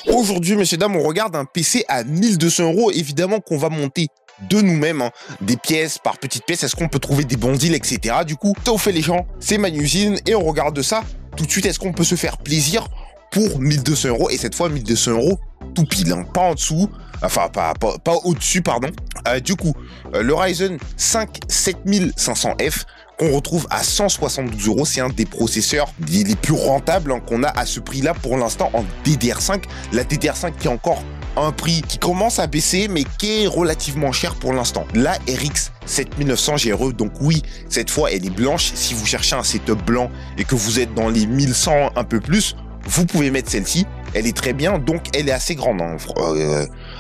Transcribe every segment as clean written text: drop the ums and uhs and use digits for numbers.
Aujourd'hui, messieurs, dames, on regarde un PC à 1200 €. Évidemment qu'on va monter de nous-mêmes, hein, des pièces par petites pièces. Est-ce qu'on peut trouver des bons deals, etc. Du coup, t'as fait les gens, c'est Manusine et on regarde ça tout de suite. Est-ce qu'on peut se faire plaisir pour 1200 € et cette fois 1200 € tout pile, hein, pas en dessous, enfin pas au-dessus, pardon. Du coup, le Ryzen 5 7500F qu'on retrouve à 172 €, c'est un des processeurs les plus rentables, hein, qu'on a à ce prix-là pour l'instant en DDR5. La DDR5 qui est encore un prix qui commence à baisser, mais qui est relativement cher pour l'instant. La RX 7900 GRE, donc oui, cette fois elle est blanche. Si vous cherchez un setup blanc et que vous êtes dans les 1100 un peu plus, vous pouvez mettre celle-ci. Elle est très bien, donc elle est assez grande, hein.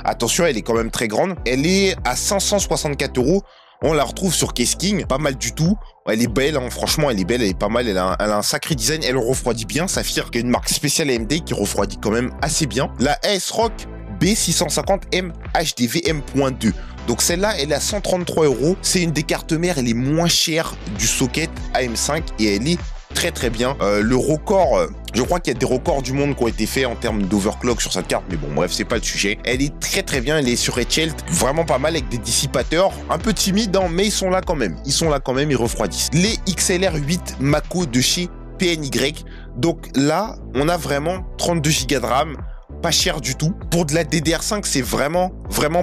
Attention, elle est quand même très grande. Elle est à 564 €. On la retrouve sur Kesking, pas mal du tout. Elle est belle, hein, franchement, elle est belle, elle est pas mal. Elle a un sacré design, elle refroidit bien. Saphir, qui est une marque spéciale AMD qui refroidit quand même assez bien. La ASRock B650M HDVM.2. Donc celle-là, elle est à 133 €. C'est une des cartes mères, elle est moins chère du socket AM5 et elle est très bien. Le record, je crois qu'il y a des records du monde qui ont été faits en termes d'overclock sur cette carte, mais bon bref, c'est pas le sujet. Elle est très bien, elle est sur Etchelt, vraiment pas mal, avec des dissipateurs un peu timides, hein, mais ils sont là quand même, ils refroidissent. Les XLR8 Mako de chez PNY, donc là on a vraiment 32 Go de RAM, pas cher du tout. Pour de la DDR5, c'est vraiment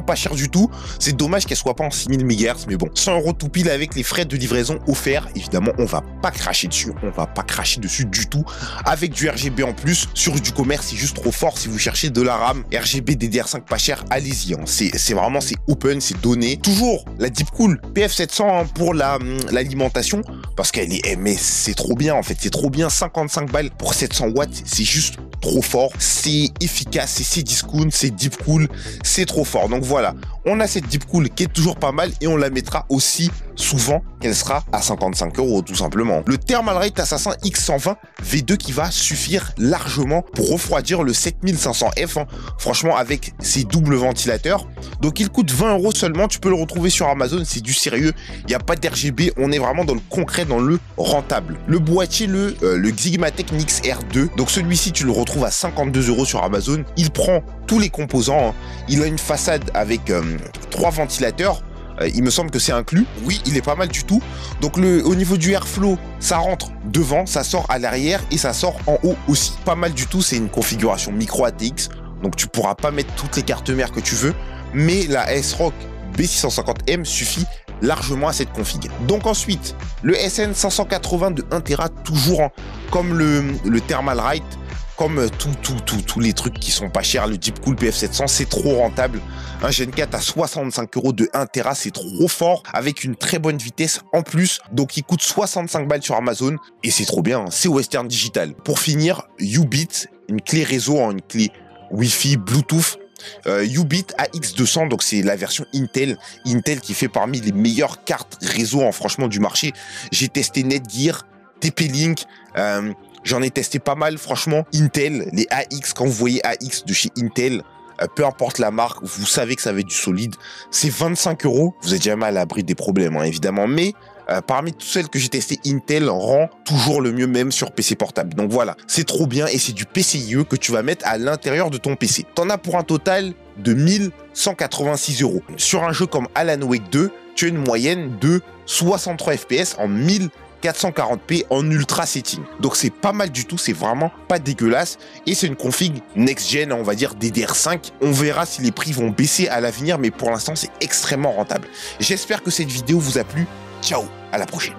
pas cher du tout. C'est dommage qu'elle soit pas en 6000 MHz, mais bon, 100 € tout pile avec les frais de livraison offerts. Évidemment, on va pas cracher dessus, du tout. Avec du RGB en plus, sur du commerce, c'est juste trop fort. Si vous cherchez de la RAM RGB DDR5 pas cher, allez-y, hein. C'est vraiment, c'est open, c'est donné. Toujours la Deepcool PF700, hein, pour l'alimentation, parce qu'elle est, mais c'est trop bien en fait, c'est trop bien. 55 balles pour 700 watts, c'est juste trop fort, c'est efficace, c'est discount, c'est Deepcool, c'est trop fort. Donc voilà, on a cette Deepcool qui est toujours pas mal et on la mettra aussi souvent qu'elle sera à 55 € tout simplement. Le Thermalright Assassin X120 V2 qui va suffire largement pour refroidir le 7500F, hein, franchement avec ses doubles ventilateurs. Donc il coûte 20 € seulement, tu peux le retrouver sur Amazon, c'est du sérieux, il n'y a pas d'RGB, on est vraiment dans le concret, dans le rentable. Le boîtier, le Xigmatech Nix R2, donc celui-ci tu le retrouves à 52 € sur Amazon. Il prend tous les composants, hein. Il a une façade avec 3 ventilateurs. Il me semble que c'est inclus. Oui, il est pas mal du tout. Donc au niveau du airflow, ça rentre devant, ça sort à l'arrière et ça sort en haut aussi. Pas mal du tout, c'est une configuration micro ATX. Donc tu pourras pas mettre toutes les cartes mères que tu veux, mais la ASRock B650M suffit largement à cette config. Donc ensuite, le SN580 de 1 Tera, toujours, hein, comme le Thermalright, comme tous les trucs qui sont pas chers. Le Deepcool PF700, c'est trop rentable. Un Gen 4 à 65 € de 1 Tera, c'est trop fort, avec une très bonne vitesse en plus. Donc il coûte 65 balles sur Amazon et c'est trop bien, hein. C'est Western Digital. Pour finir, Ubit, une clé réseau, hein, une clé Wi-Fi, Bluetooth. Ubit AX200, donc c'est la version Intel qui fait parmi les meilleures cartes réseau, hein, franchement, du marché. J'ai testé Netgear, TP-Link, j'en ai testé pas mal, franchement. Intel, les AX, quand vous voyez AX de chez Intel, peu importe la marque, vous savez que ça va être du solide. C'est 25 €, vous êtes jamais à l'abri des problèmes, hein, évidemment, mais parmi toutes celles que j'ai testées, Intel rend toujours le mieux, même sur PC portable. Donc voilà, c'est trop bien et c'est du PCIe que tu vas mettre à l'intérieur de ton PC. T'en as pour un total de 1186 €. Sur un jeu comme Alan Wake 2, tu as une moyenne de 63 FPS en 1440p en ultra setting. Donc c'est pas mal du tout, c'est vraiment pas dégueulasse et c'est une config next-gen, on va dire DDR5. On verra si les prix vont baisser à l'avenir, mais pour l'instant c'est extrêmement rentable. J'espère que cette vidéo vous a plu. Ciao, à la prochaine.